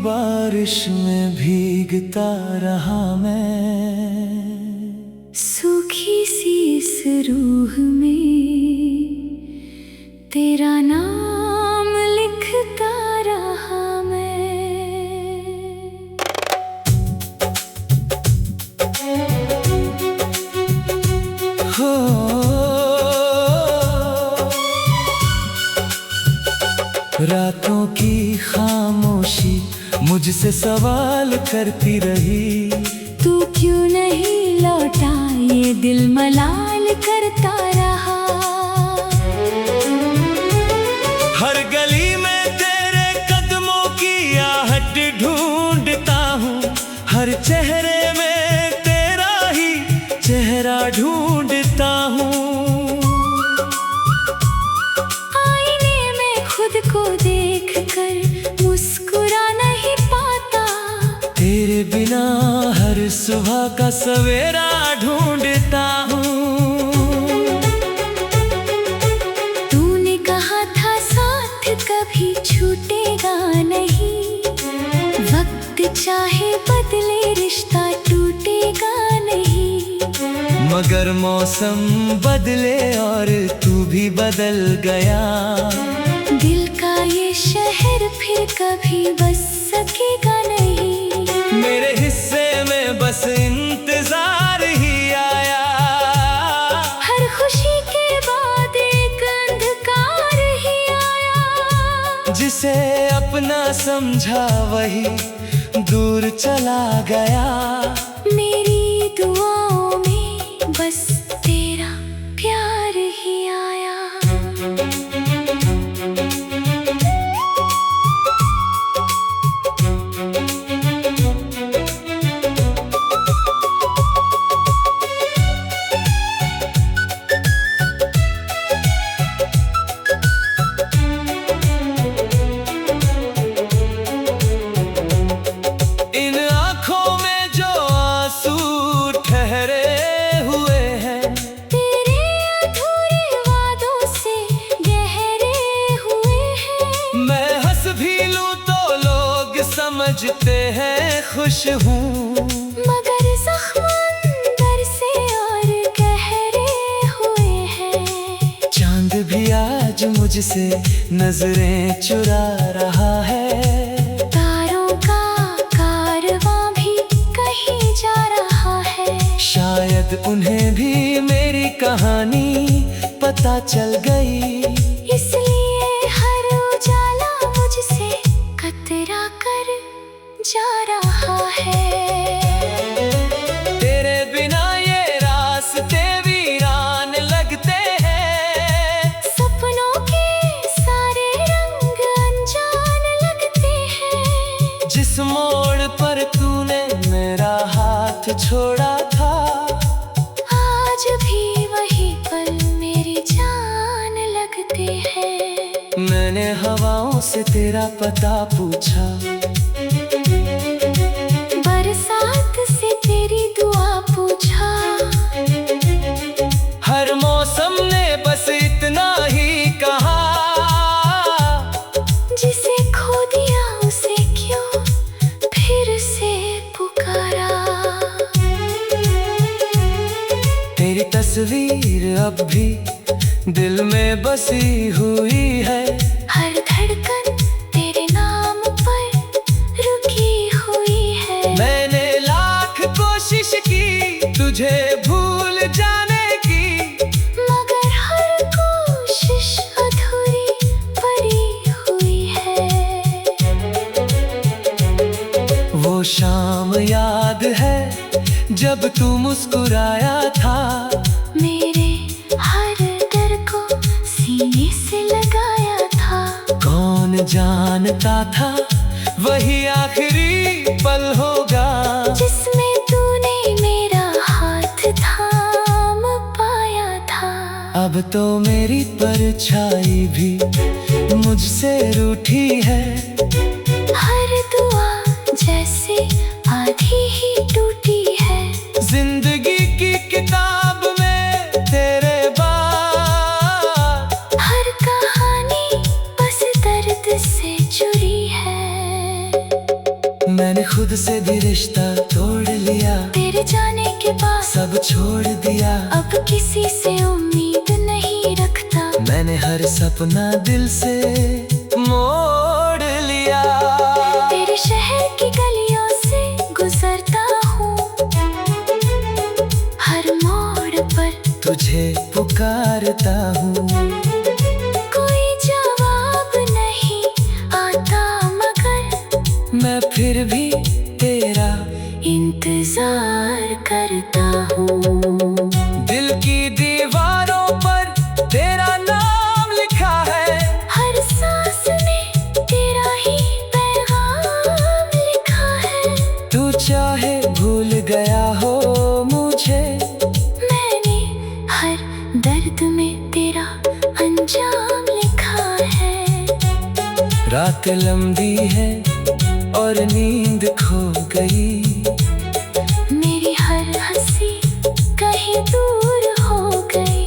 बारिश में भीगता रहा मैं, सूखी सी इस रूह में तेरा नाम लिखता रहा मैं। हो रातों की खामोशी मुझसे सवाल करती रही, तू क्यों नहीं लौटा ये दिल मलाल करता रहा। हर गली में तेरे कदमों की आहट ढूंढता हूँ, हर चेहरे में तेरा ही चेहरा ढूंढता हूँ। आईने में खुद को देख कर मुस्कुरा नहीं पाता, तेरे बिना हर सुबह का सवेरा ढूंढता हूँ। तूने कहा था साथ कभी छूटेगा नहीं, वक्त चाहे बदले रिश्ता टूटेगा नहीं। मगर मौसम बदले और तू भी बदल गया, दिल का ये शहर फिर कभी बस सकेगा नहीं। मेरे हिस्से में बस इंतजार ही आया, हर खुशी के बाद एक अंधकार ही आया। जिसे अपना समझा वही दूर चला गया। मेरी दुआओं में बस तेरा प्यार ही आया। इन आँखों में जो आंसू ठहरे हुए हैं, तेरे अधूरे वादों से गहरे हुए हैं। मैं हंस भी लूं तो लोग समझते हैं खुश हूँ, मगर जख्म अंदर से और गहरे हुए हैं। चांद भी आज मुझसे नजरें चुरा रहा है। तारों का कारवां भी कहीं जा रहा है, शायद उन्हें भी मेरी कहानी पता चल गई। इसलिए हर उजाला मुझसे कतरा कर जा रहा है। तेरे बिना ये रास्ते वीरान लगते हैं, सपनों के सारे रंग अनजान लगते हैं। जिस मोड़ पर तूने मेरा हाथ छोड़ा था, आज भी वही पल मेरी जान लगते हैं। मैंने हवाओं से तेरा पता पूछा, बरसात से तेरी दुआ पूछा। हर मौसम ने बस इतना ही कहा, जिसे खो दिया उसे क्यों फिर से पुकारा। तेरी तस्वीर अब भी दिल में बसी हुई है। हर धड़कन तेरे नाम पर रुकी हुई है। मैंने लाख कोशिश की तुझे भूल जाने की, मगर हर कोशिश अधूरी पड़ी हुई है। वो शाम याद है जब तू मुस्कुराया था, मेरे हर डर को सीने से लगाया था। कौन जानता था वही आखिरी पल होगा, जिसमें तूने मेरा हाथ थाम पाया था। अब तो मेरी परछाई भी मुझसे रूठी है। हर दुआ जैसे आधी ही टूटी है। जिंदगी की किताब में तेरे बाद हर कहानी बस दर्द से जुड़ी है। लिया, तेरे जाने के बाद सब छोड़ दिया। अब किसी से उम्मीद नहीं रखता, मैंने हर सपना दिल से मोड़ लिया। तेरे शहर की गलियों से गुजरता हूँ, हर मोड़ पर तुझे पुकारता हूँ। कोई जवाब नहीं आता मगर मैं फिर भी तेरा इंतजार करता हूँ। दिल की दीवारों पर तेरा नाम लिखा है, हर सांस में तेरा ही पैगाम लिखा है। तू चाहे भूल गया हो मुझे, मैंने हर दर्द में तेरा अंजाम लिखा है। रात लंबी है और नींद खो गई, मेरी हर हंसी कहीं दूर हो गई।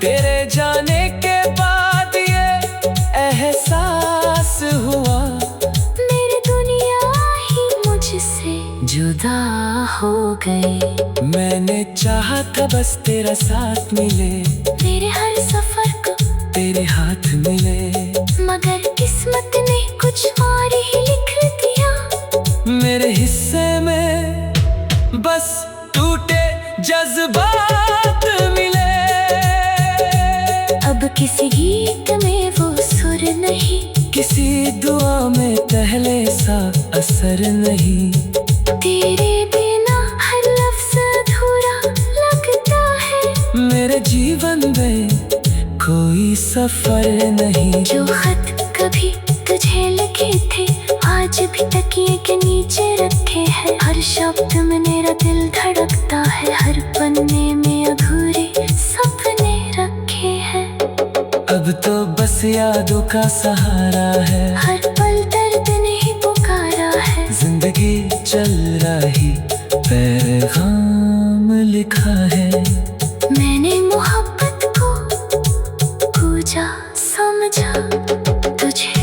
तेरे जाने के बाद ये एहसास हुआ, मेरी दुनिया ही मुझसे जुदा हो गई। मैंने चाहा था बस तेरा साथ मिले, मेरे हर सफर को तेरे हाथ मिले। मगर किस्मत ने कुछ और ही लिख दिया, मेरे हिस्से में बस टूटे जज्बात मिले। अब किसी गीत में वो सुर नहीं, किसी दुआ में पहले सा असर नहीं। तेरे बिना हर लफ्ज़ अधूरा लगता है। मेरे जीवन में कोई सफर नहीं। जो खत कभी तुझे लिखे थे आज भी तकिए के नीचे रखे हैं। हर शब्द में मेरा दिल धड़कता है, हर पन्ने में अधूरे सपने रखे हैं। अब तो बस यादों का सहारा है, हर पल दर्द ने ही पुकारा है। जिंदगी चल रही पैगाम लिखा है। मैंने मोहब्बत को पूजा समझा तुझे।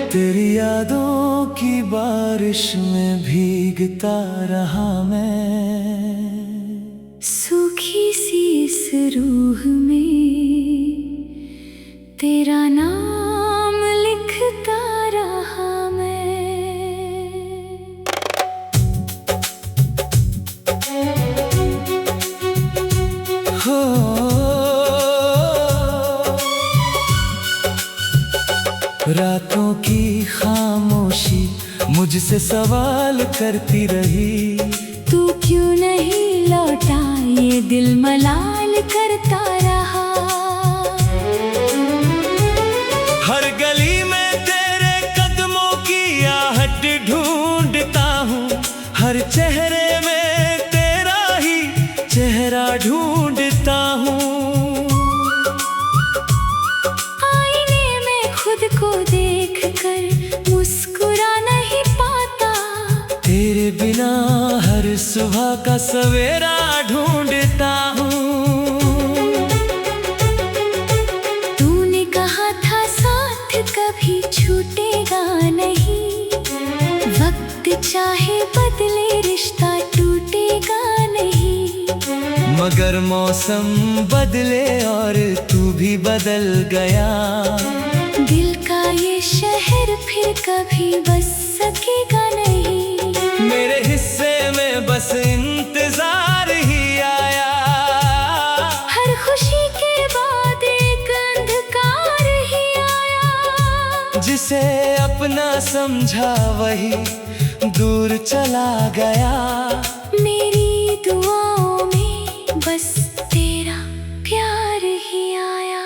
तेरी यादों की बारिश में भीगता रहा मैं, सूखी सी इस रूह में तेरा नाम लिखता रहा मैं। हो रातों की खामोशी मुझसे सवाल करती रही, तू क्यों नहीं लौटा ये दिल मलाल करता रहा। हर गली में तेरे कदमों की आहट ढूंढता हूँ, हर चेहरे में तेरा ही चेहरा ढूंढता हूँ। आईने में खुद को देख कर मुस्कुरा नहीं पाता, तेरे बिना हर सुबह का सवेरा ढूंढता हूँ। तूने कहा था साथ कभी छूटेगा नहीं, वक्त चाहे बदले रिश्ता टूटेगा नहीं। मगर मौसम बदले और तू भी बदल गया, दिल का ये शहर फिर कभी बस सकेगा नहीं। मेरे हिस्से में बस इंतजार ही आया, हर खुशी के बाद एक अंधकार ही आया। जिसे अपना समझा वही दूर चला गया। मेरी दुआओं में बस तेरा प्यार ही आया।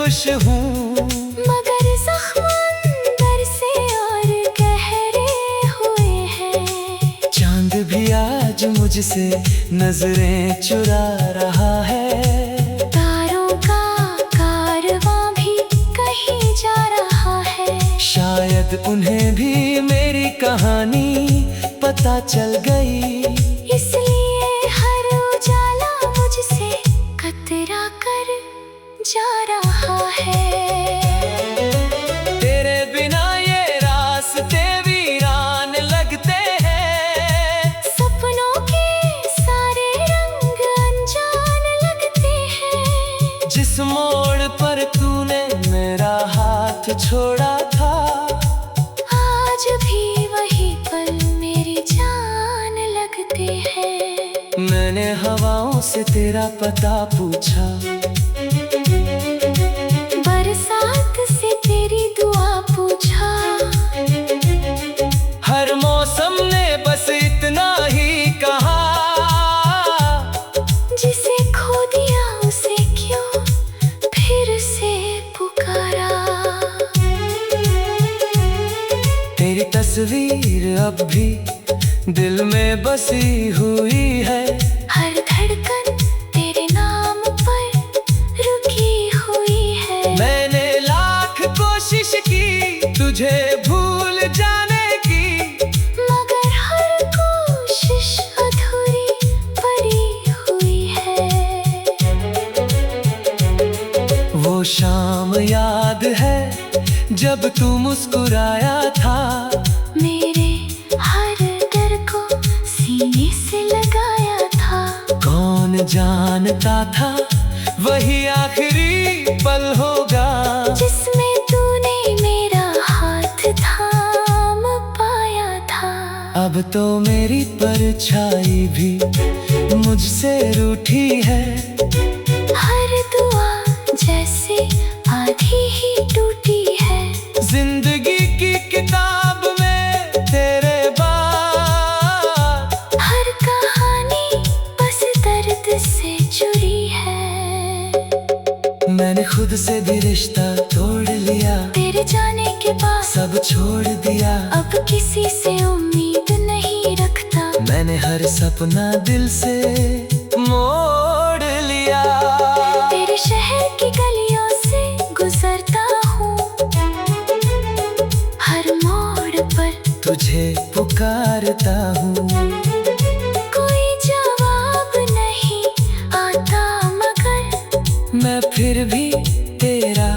खुश हूँ, मगर जख्म अंदर से और गहरे हुए हैं। चांद भी आज मुझसे नजरें चुरा रहा है। तारों का कारवां भी कहीं जा रहा है। शायद उन्हें भी मेरी कहानी पता चल गई, इसलिए हर उजाला मुझसे कतरा कर जा रहा है। तेरे बिना ये रास्ते वीरान लगते हैं। सपनों के सारे रंग अनजान लगते हैं। जिस मोड़ पर तूने मेरा हाथ छोड़ा था, आज भी वही पल मेरी जान लगते हैं। मैंने हवाओं से तेरा पता पूछा, बरसात से तेरी दुआ पूछा। हर मौसम ने बस इतना ही कहा, जिसे खो दिया उसे क्यों फिर से पुकारा। तेरी तस्वीर अब भी दिल में बसी हुई है। हर धड़कन तेरे नाम पर रुकी हुई है। मैंने लाख कोशिश की तुझे भूल जाने की, मगर हर कोशिश अधूरी पड़ी हुई है। वो शाम याद है जब तू मुस्कुराया था। मेरे हर डर को सीने से लगाया था। कौन जानता था वही आखिरी पल होगा, जिसमें तूने मेरा हाथ थाम पाया था। अब तो मेरी परछाई भी मुझसे रूठी है। हर दुआ जैसे आधी ही टूटी है। जिंदगी की किताब में तेरे बाद हर कहानी बस दर्द से जुड़ी है। मैंने खुद से भी रिश्ता तोड़ लिया, तेरे जाने के बाद सब छोड़ दिया। अब किसी से उम्मीद नहीं रखता। मैंने हर सपना दिल से मोड़ लिया। तेरे शहर की गलियों से गुजरता हूँ, हर मोड़ पर तुझे पुकारता हूँ। कोई जवाब नहीं आता, मगर मैं फिर भी तेरा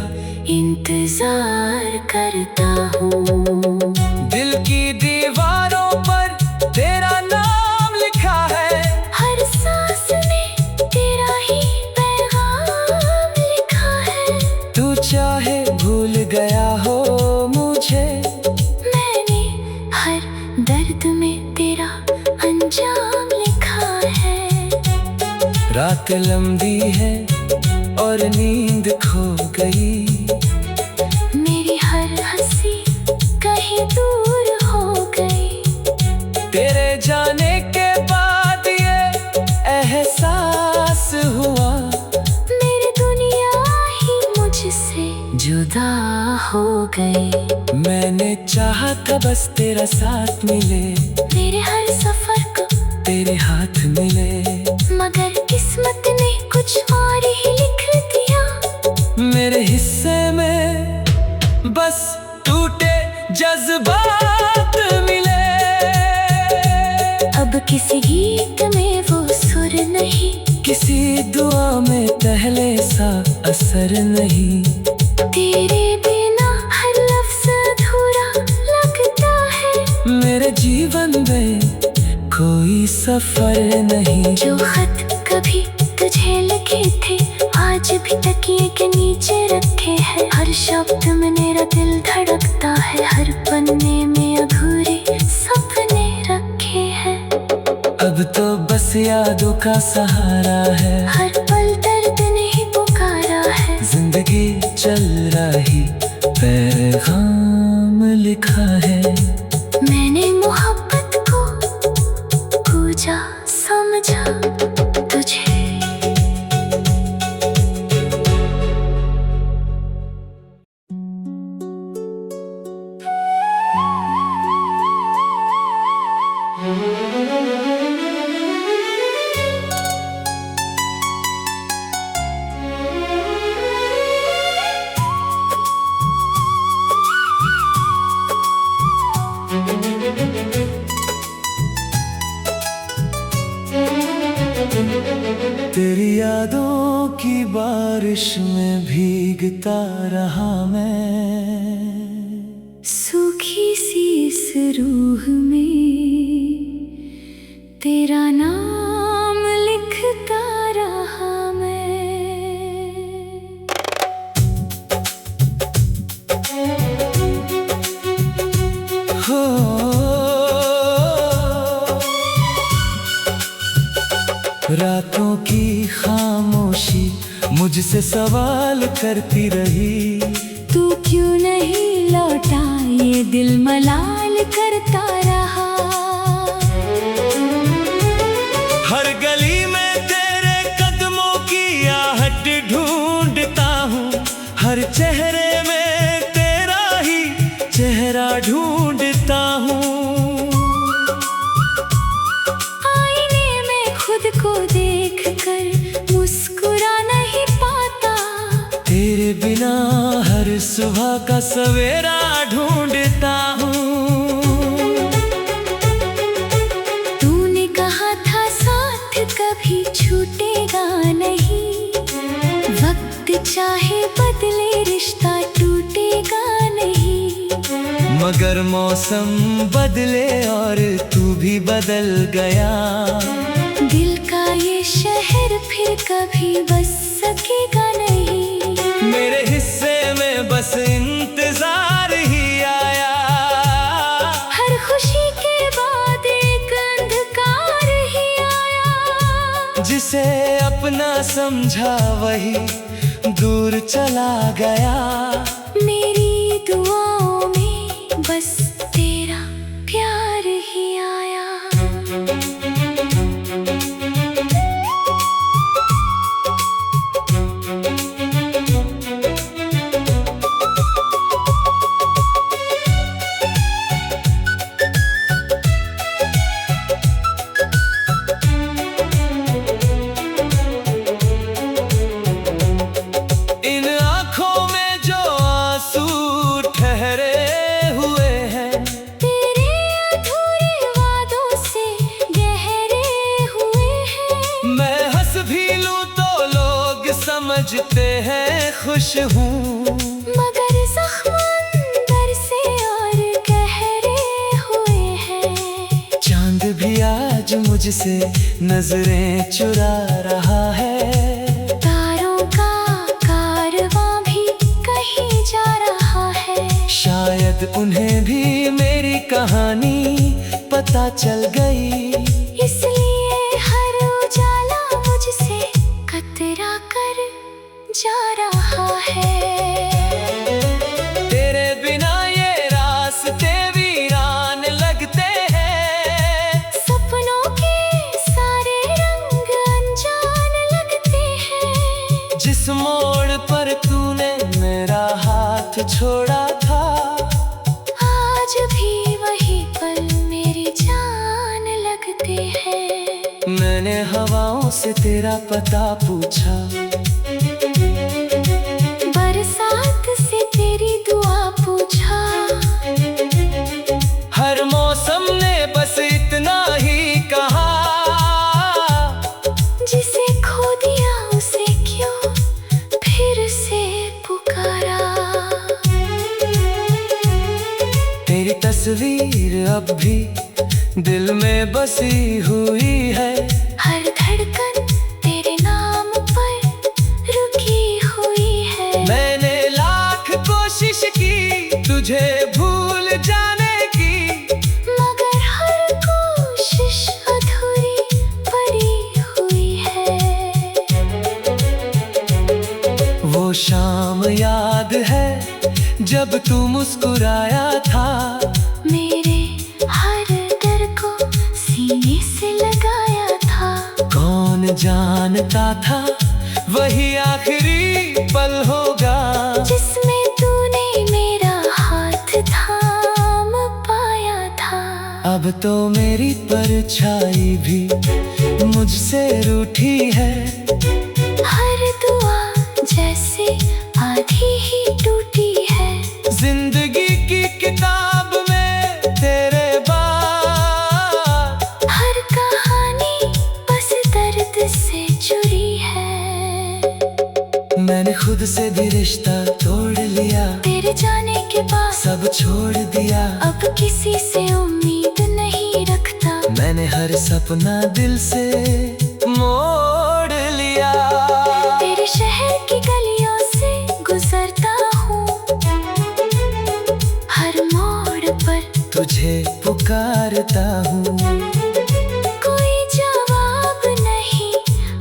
इंतजार करता हूँ। दिल की दीवारों पर तेरा नाम लिखा है। हर सांस में तेरा ही पैगाम लिखा है। तू चाहे भूल गया हो मुझे, मैंने हर दर्द में तेरा अंजाम लिखा है। रात लंबी है और नींद खो गई। मेरी हर हंसी कहीं दूर हो गई। तेरे जाने के बाद ये एहसास हुआ, मेरी दुनिया ही मुझसे जुदा हो गई। मैंने चाहा था बस तेरा साथ मिले, मेरे हर सफर को तेरे हाथ मिले। मगर किस्मत ने कुछ और ही लिख दिया। मेरे हिस्से में बस टूटे जज्बात मिले। अब किसी गीत में वो सुर नहीं, किसी दुआ में पहले सा असर नहीं। तेरे बिना हर लफ्ज़ अधूरा लगता है। मेरे जीवन में कोई सफर नहीं। जो खत कभी तुझे लिखे थे, आज भी तकिए के नीचे रखे हैं। हर शब्द में मेरा दिल धड़कता है। हर पन्ने में अधूरे सपने रखे हैं। अब तो बस यादों का सहारा है। हर पल दर्द ने ही पुकारा है। जिंदगी चल रही पैगाम लिखा है। मैंने मोहब्बत को पूजा समझा तुझे। बारिश में भीगता रहा मैं, सूखी सी इस रूह में तेरा नाम लिखता रहा मैं। हो रातों की खामोशी मुझसे सवाल करती रही, तू क्यों नहीं लौटा, ये दिल मलाल करता रहा। हर गली में तेरे कदमों की आहट ढूंढता हूँ, हर चेहरे में तेरा ही चेहरा ढूंढता हूँ। आईने में खुद को देख कर मुस्कुरा नहीं पाता, तेरे बिना हर सुबह का सवेरा ढूंढता हूँ। तूने कहा था साथ कभी छूटेगा नहीं, वक्त चाहे बदले रिश्ता टूटेगा नहीं। मगर मौसम बदले और तू भी बदल गया, दिल का ये शहर फिर कभी बस सकेगा नहीं। मेरे हिस्से में बस इंतजार ही आया, हर खुशी के बाद एक अंधकार ही आया। जिसे अपना समझा वही दूर चला गया। मेरी दुआओं में बस तेरा प्यार ही आया। इन आँखों में जो आंसू ठहरे हुए हैं, तेरे अधूरे वादों से गहरे हुए हैं। मैं हंस भी लूं तो लोग समझते हैं खुश हूँ, मगर जख्म अंदर से और गहरे हुए हैं। चांद भी आज मुझसे नजरें चुरा रहा है, तारों का कारवां भी कहीं जा रहा है। शायद उन्हें भी मेरी कहानी पता चल गई, इसलिए हर उजाला मुझसे कतरा कर जा रहा है। तेरे बिना ये रास्ते वीरान लगते हैं, सपनों के सारे रंग अनजान लगते हैं। जिस मोड़ पर तूने मेरा हाथ छोड़ा था, आज भी वही पल मेरी जान लगते हैं। मैंने हवाओं से तेरा पता पूछा, बरसात से तेरी दुआ पूछा। हर मौसम ने बस इतना ही कहा, जिसे खो दिया उसे क्यों फिर से पुकारा। तेरी तस्वीर अब भी दिल में बसी हुई है, हर धड़कन तेरे नाम पर रुकी हुई है। मैंने लाख कोशिश की तुझे भूल जाने की, मगर हर कोशिश अधूरी पड़ी हुई है। वो शाम याद है जब तू मुस्कुराया था, मेरे हर डर को सीने से लगाया था। कौन जानता था वही आखिरी पल होगा, जिसमें तूने मेरा हाथ थाम पाया था। अब तो मेरी परछाई भी मुझसे रूठी है, हर दुआ जैसे आधी ही टूटी है। जिंदगी की किताब में तेरे बाद हर कहानी बस दर्द से जुड़ी है। खुद से भी रिश्ता तोड़ लिया, तेरे जाने के बाद सब छोड़ दिया। अब किसी से उम्मीद नहीं रखता, मैंने हर सपना दिल से मोड़ लिया। तेरे शहर की गलियों से गुजरता हूँ, हर मोड़ पर तुझे पुकारता हूँ। कोई जवाब नहीं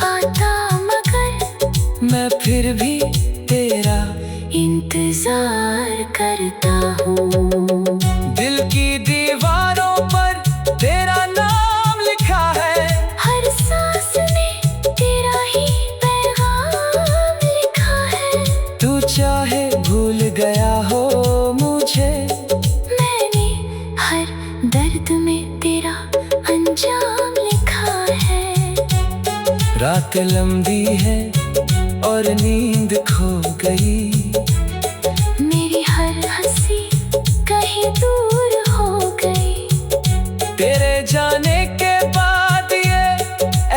आता मगर मैं फिर भी तेरा इंतजार करता हूँ। दिल की दीवारों पर तेरा नाम लिखा है, हर सांस में तेरा ही पैगाम लिखा है। तू चाहे भूल गया हो मुझे, मैंने हर दर्द में तेरा अंजाम लिखा है। रात लंबी है और नींद खो गई, मेरी हर हंसी कहीं दूर हो गई। तेरे जाने के बाद ये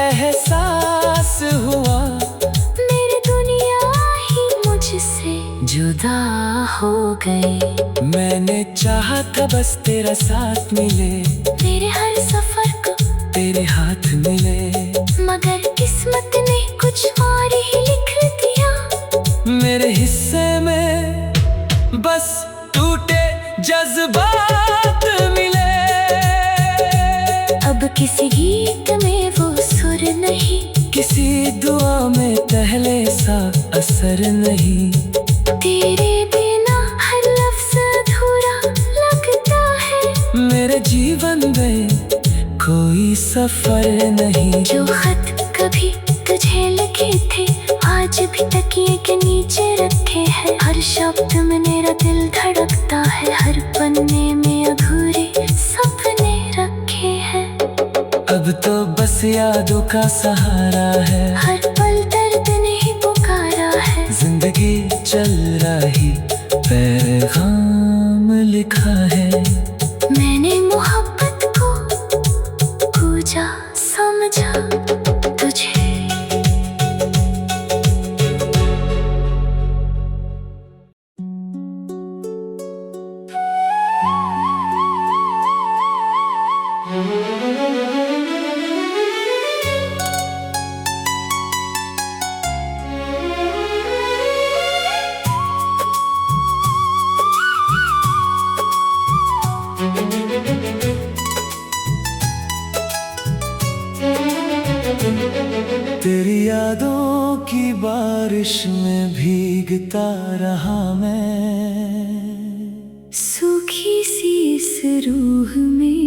एहसास हुआ, मेरी दुनिया ही मुझसे जुदा हो गई। मैंने चाहा था बस तेरा साथ मिले, मेरे हर सफर को तेरे हाथ मिले। मगर किस्मत ने कुछ और ही लिख दिया। मेरे हिस्से में बस टूटे जज्बात मिले। अब किसी गीत में वो सुर नहीं, किसी दुआ में पहले सा असर नहीं। तेरे बिना हर लफ्ज़ अधूरा लगता है। मेरे जीवन में कोई सफर नहीं। जो खत कभी तुझे लिखे थे आज भी तकिए के नीचे रखे हैं। हर शब्द में मेरा दिल धड़कता है, हर पन्ने में अधूरे सपने रखे हैं। अब तो बस यादों का सहारा है, हर पल दर्द ने ही पुकारा है। जिंदगी चल रही पैगाम लिखा है। मैंने मोहब्बत को पूजा समझा तुझे। तेरी यादों की बारिश में भीगता रहा मैं, सूखी सी इस रूह में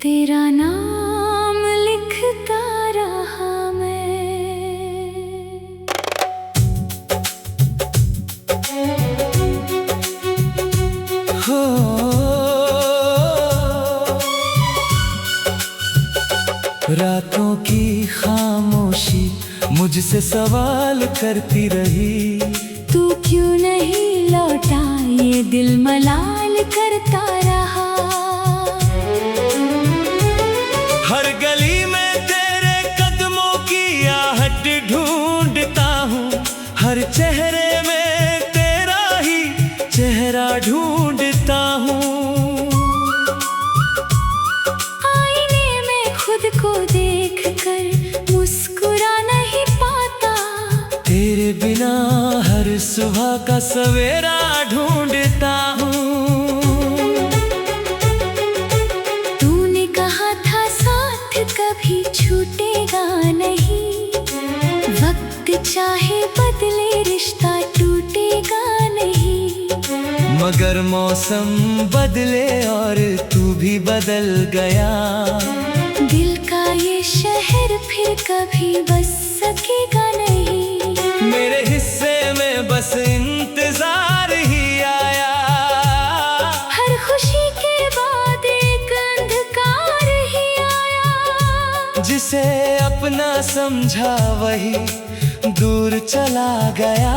तेरा नाम लिखता रहा मैं। हो रातों की खामोशी मुझसे सवाल करती रही, तू क्यों नहीं लौटा ये दिल मलाल करता रहा। हर गली में तेरे कदमों की आहट ढूंढता हूँ, हर चेहरे में तेरा ही चेहरा ढूंढता हूँ। आईने में खुद को देख कर मुस्कुरा नहीं पाता, तेरे बिना हर सुबह का सवेरा ढूंढता हूँ। तूने कहा था साथ कभी छूटेगा नहीं, वक्त चाहे बदले रिश्ता टूटेगा नहीं। मगर मौसम बदले और तू भी बदल गया, दिल का ये शहर फिर कभी बस सकेगा नहीं। मेरे हिस्से में बस इंतजार ही आया, हर खुशी के बाद एक अंधकार ही आया। जिसे अपना समझा वही दूर चला गया।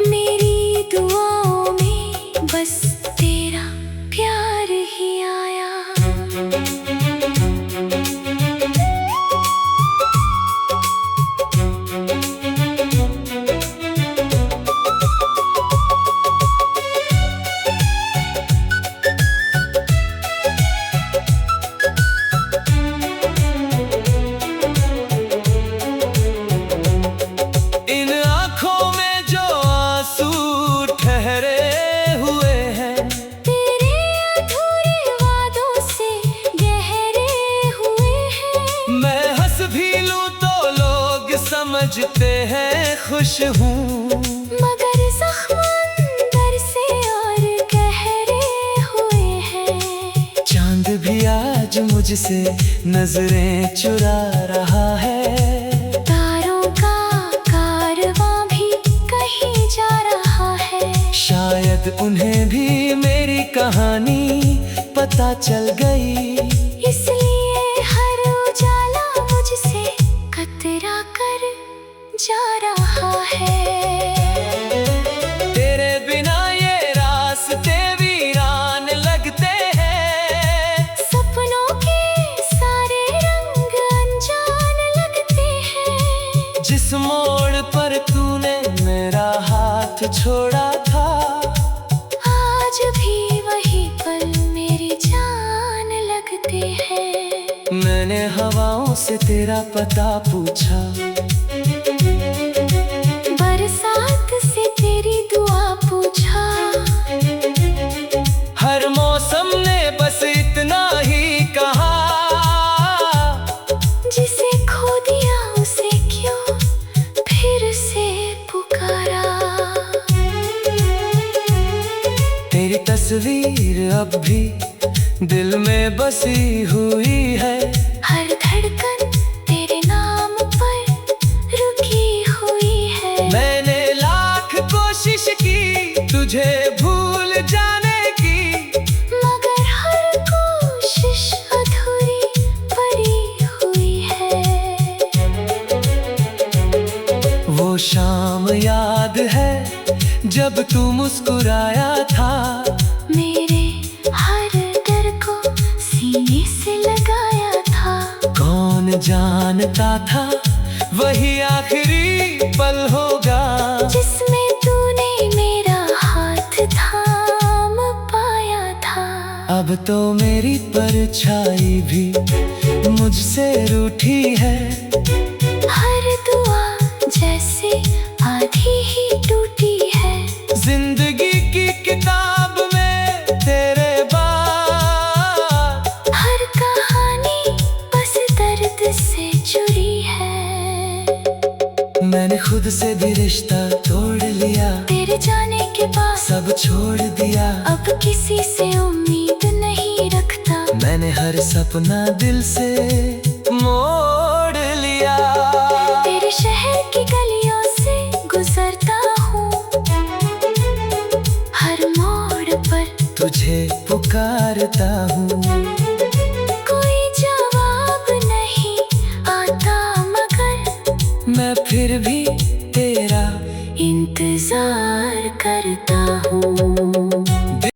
मेरी दुआओं में बस तेरा प्यार ही आया। खोजते हैं खुश हूँ, मगर जख्म अंदर से और गहरे हुए हैं। चांद भी आज मुझसे नजरें चुरा रहा है। तारों का कारवां भी कहीं जा रहा है। शायद उन्हें भी मेरी कहानी पता चल गई, इसलिए हर उजाला मुझसे कतरा कर जा रहा है। तेरे बिना ये रास्ते वीरान लगते हैं। सपनों के सारे रंग अनजान लगते हैं। जिस मोड़ पर तूने मेरा हाथ छोड़ा था, आज भी वही पल मेरी जान लगते हैं। मैंने हवाओं से तेरा पता पूछा, बरसात से तेरी दुआ पूछा। हर मौसम ने बस इतना ही कहा, जिसे खो दिया उसे क्यों फिर से पुकारा। तेरी तस्वीर अब भी दिल में बसी हुई है। हर धड़कन तेरे नाम पर रुकी हुई है। मैंने लाख कोशिश की तुझे भूल जाने की, मगर हर कोशिश अधूरी पड़ी हुई है। वो शाम याद है जब तू मुस्कुराया था। मेरे हर डर को सीने से लगाया था। कौन जानता था वही आखिरी पल होगा, जिसमें तूने मेरा हाथ थाम पाया था। अब तो मेरी परछाई भी मुझसे रूठी है। हर दुआ जैसे आधी ही टूटी है। जिंदगी की किताब में तेरे बाद हर कहानी बस दर्द से जुड़ी है। मैंने खुद से भी रिश्ता तोड़ लिया, तेरे जाने के बाद सब छोड़ दिया। अब किसी से उम्मीद नहीं रखता। मैंने हर सपना दिल से मोड़ लिया। तेरे शहर की गलियों से गुजरता हूँ, हर मोड़ पर तुझे पुकारता हूँ। कोई जवाब नहीं आता, मगर मैं फिर भी तेरा इंतजार करता हूँ।